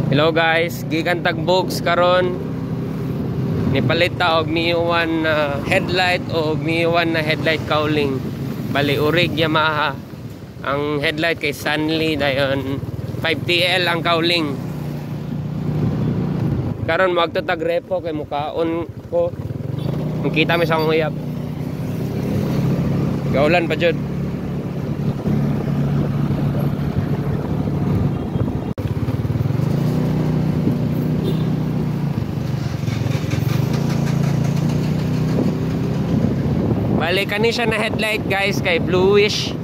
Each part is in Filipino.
Hello guys, gikan tagbogs karon nipalit ta og miiwan na headlight o miiwan na headlight cowling. Bali urig Yamaha. Ang headlight kay Stanley dayon 5TL ang cowling. Karon magtatag repo kay mukaon ko. Makita mi sa akong uyab. Gaulan pa jud. Bali kani siya na headlight guys kay bluish.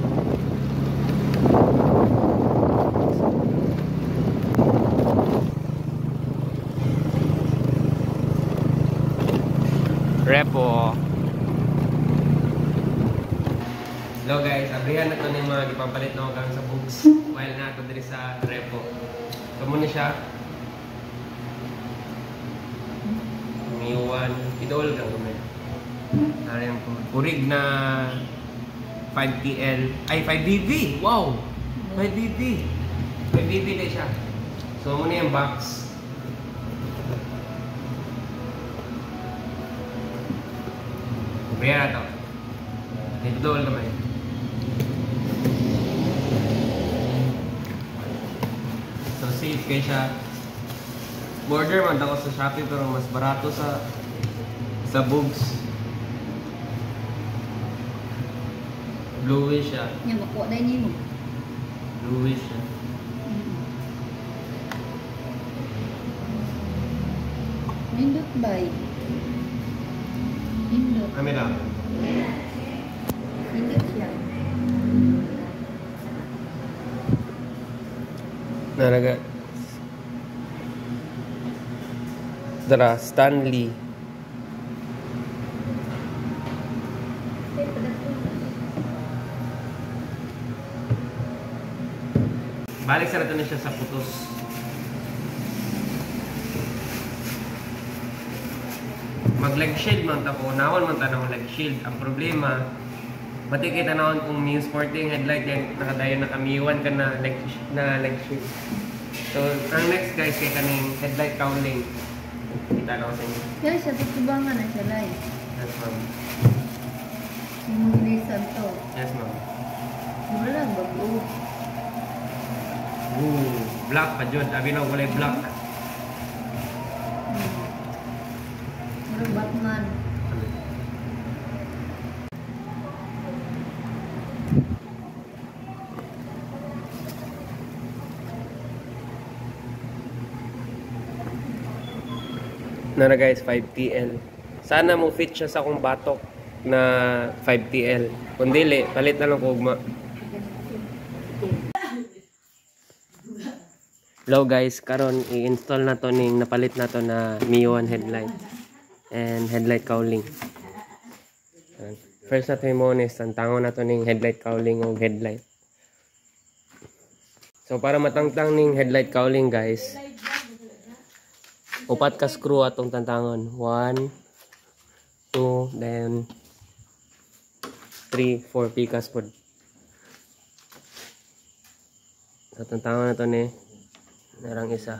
Repo. Hello guys, abrihan na to ng mga gipapalit na gang sa books while na to diri sa repo. Kamo ni siya. Miwan, idol gang gamay. Ayan po. Urig na 5TL. Ay, 5BB! Wow! 5BB! 5BB din siya. So, muna yung box. Kubriya na ito. Nidol naman. So, safe kayo siya. Border man ako sa Shopee pero mas barato sa Boogs. Bluish siya. Yan, makuha na yun mo. Bluish siya. Nindot ba? Nindot. Kami lang. Nindot siya. Naraga. Dara, Stanley. Balik sa natin na siya sa putos. Mag leg shield man ta ko, naon man ta ng leg shield. Ang problema, matikita naon kung may sporting headlight yan, nakadayon na kamiwan ka na leg shield. So, ang next guys kay kaning headlight cowling. Kita na ko sa inyo. Kaya siya, tutubangan na siya lang. Yes ma'am. Simulisan to. Yes ma'am. Mura lang, bago. Ooh, black pa jud. Abi na kulay black. Mura Batman. Nara guys, 5TL. Sana mo fit siya sa akong batok na 5TL. Kung dili, palit na lang ko ugma. Hello guys, karon i-install na to ning napalit na to na Miwan headlight and headlight cowling. First na to mo is tantangon na to ning headlight cowling o headlight. So para matangtang ning headlight cowling guys, upat ka screw atong tantangon. 1, 2, then 3, 4 pikas pod. So tantangon na to ni narang isa.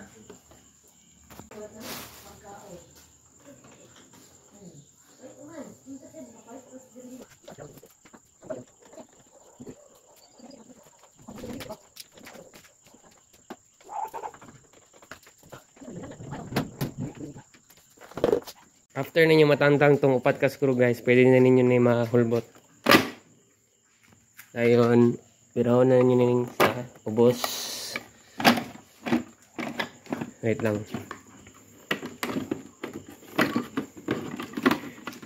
After ninyo matantang tong upat ka screw guys, pwede na ninyo na mahulbot. Ayun, biraw na ninyo ning sa ubos. Wait lang.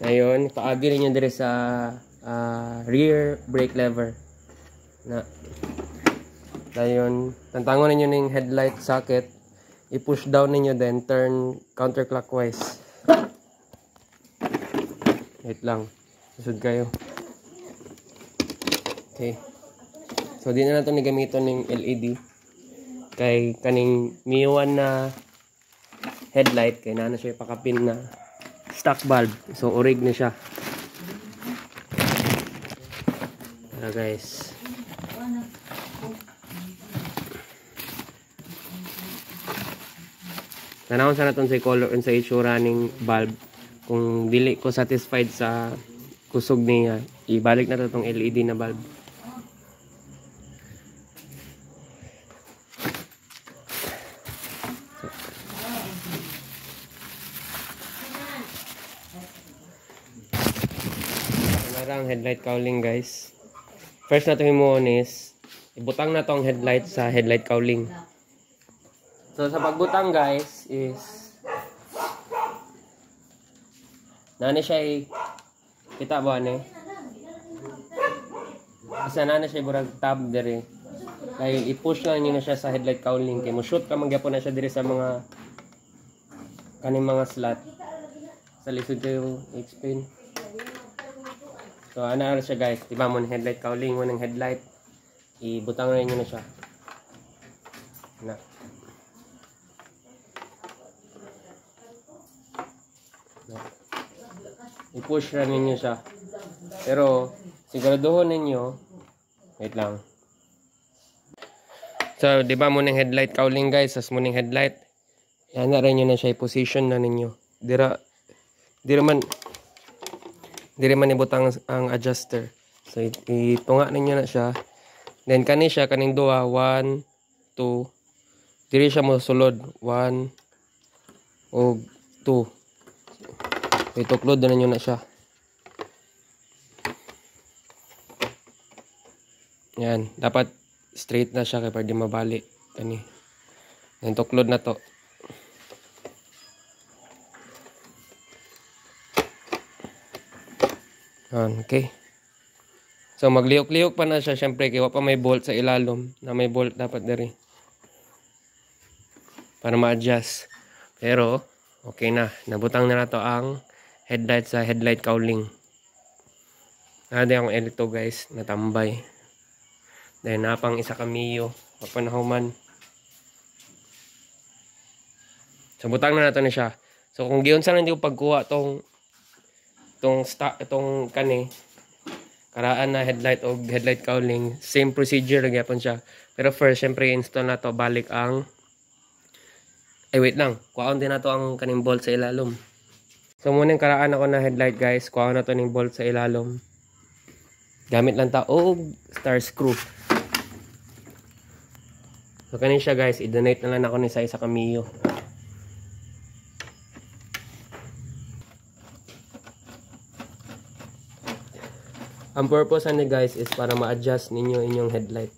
Ayun, paagi ninyo dire sa rear brake lever. Na. Ayun, tantangon ninyo ning headlight socket. I-push down ninyo then turn counterclockwise. Wait lang. Susud kayo. Okay. So, di na natin gamiton ng LED. Kay kaning Miwan na headlight kay na siya pakapin na stock bulb. So urig na siya. Guys. Tanawon sa naton sa color and sa itsura ning bulb. Kung dili ko satisfied sa kusog niya, ibalik na to tong LED na bulb. Ang headlight cowling guys. First na ito himuon is ibutang na tong headlight sa headlight cowling. So sa pagbutang guys is nani siya kita ba ni? Kasi nani siya burag tab diri. Kaya i-push lang niyo na siya sa headlight cowling kay mo shoot ka magyapon na siya diri sa mga kaning mga slot. Sa lisod kayo explain. So, ano siya guys, diba mo ng headlight cowling mo ng headlight, ibutang rin nyo na siya. Na. I-push rin ninyo siya. Pero, siguraduhin ninyo, wait lang. So, diba mo ng headlight cowling guys, as mo ng headlight, yan na rin nyo na siya, i-position na ninyo. Di man ibutang ang adjuster. So itunga ninyo na siya. Then kani siya kaning duha 1 2. Diri siya mo sulod 1 o 2. Ituklod na ninyo na siya. Yan, dapat straight na siya kay pwede mabali kani. Then tuklod na to. Okay. So magliyok-liyok pa na siya syempre kaya pa may bolt sa ilalom. Na may bolt dapat diri. Para ma-adjust. Pero okay na. Nabutang na nato ang headlight sa headlight cowling. Nade ang elito guys, natambay. Then napang isa kamiyo, papanahuman. So butang na nato na siya. So kung giunsa na hindi ko pagkuha itong kani karaan na headlight o headlight cowling, same procedure gyapon siya. Pero first syempre install na to balik ang wait lang, kuhaon din nato ang kaning bolt sa ilalom. So muna yung karaan ako na headlight guys, kuhaon na to ning bolt sa ilalom. Gamit lang ta og star screw. So kanin siya guys, i-donate na lang ako ni sa isa kamiyo. Ang purpose ni guys is para ma-adjust ninyo inyong headlight.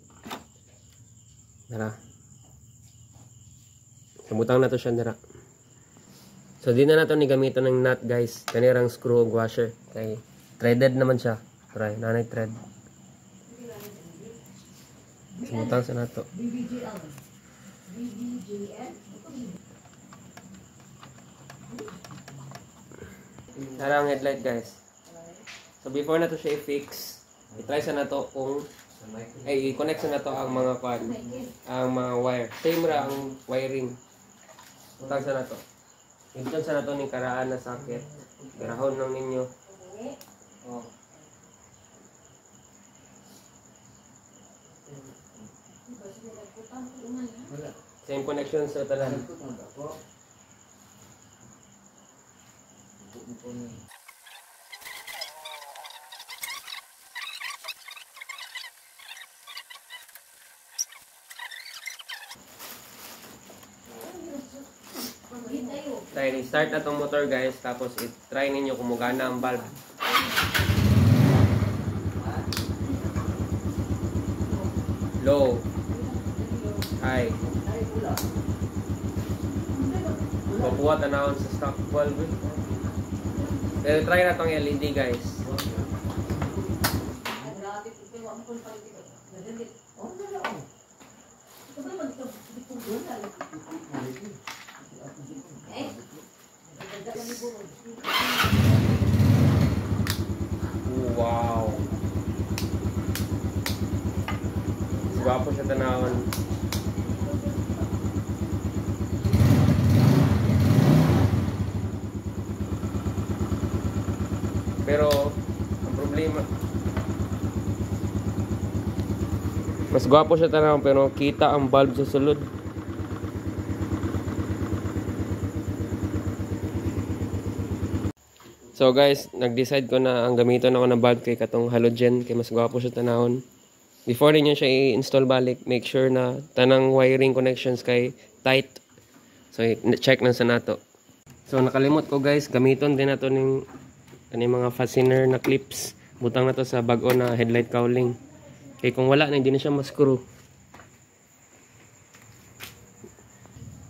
Dara. Sabutang na to siya dara. So di na nato ni gamiton ng nut guys. Kanirang screw o washer. Kay threaded naman siya. Try, nanay thread. Sabutang sa nato. Dara ang headlight guys. So before na to siya i-fix, i-try sa na to kung i-connect sa na to ang mga ang mga wire. Same ra ang wiring. Utang sa na to. Ibutang sa na to ning karaan na socket. Garahon lang ninyo. Oh. Same connection sa tanan. Tayo, start na tong motor guys, tapos i-try ninyo kung mugana ang valve. Low, high. Papuwat na sa stock valve. Pero try na tong LED guys. Wow. Gwapo siya tanawon. Pero ang problema, mas gwapo siya tanawon pero kita ang bulb sa sulod. So guys, nag-decide ko na ang gamiton ako ng bulb kay katong halogen kay mas gwapo siya tanahon. Before niyo siya i-install balik, make sure na tanang wiring connections kay tight. So check na sa nato. So nakalimot ko guys, gamiton din nato ning mga fastener na clips. Butang na to sa bag-o na headlight cowling. Kay kung wala na hindi na siya ma-screw.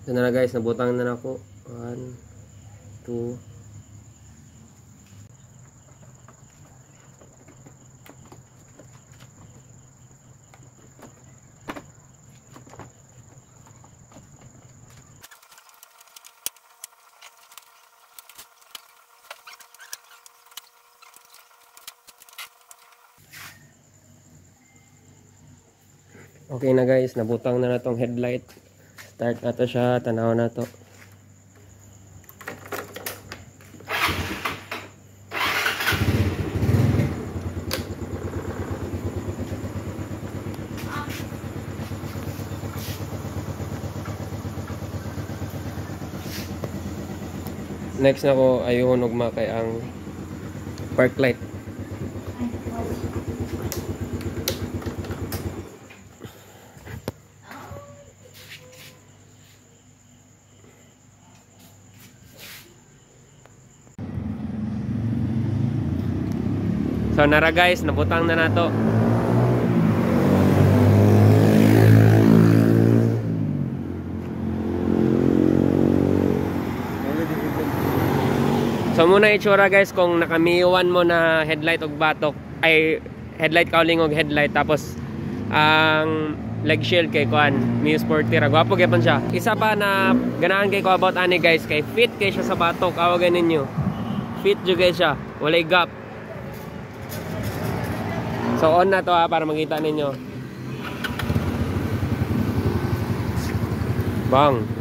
So na guys, nabutang na ako. 1 2 Okay na guys, nabutang na tong headlight. Start na to siya, tanaw na to. Next na ko ayun ugma kay ang park light. So nara guys, nabutang na nato. So muna itsura guys kung nakamiwan mo na headlight og batok ay headlight cowling og headlight tapos ang leg shield kay kuan Mio Sporty ra gwapo gyapon siya. Isa pa na ganahan kay ko about ani guys kay fit kay siya sa batok awagan ninyo. Fit jud guys siya, walay gap. So on na to para makita ninyo. Bang.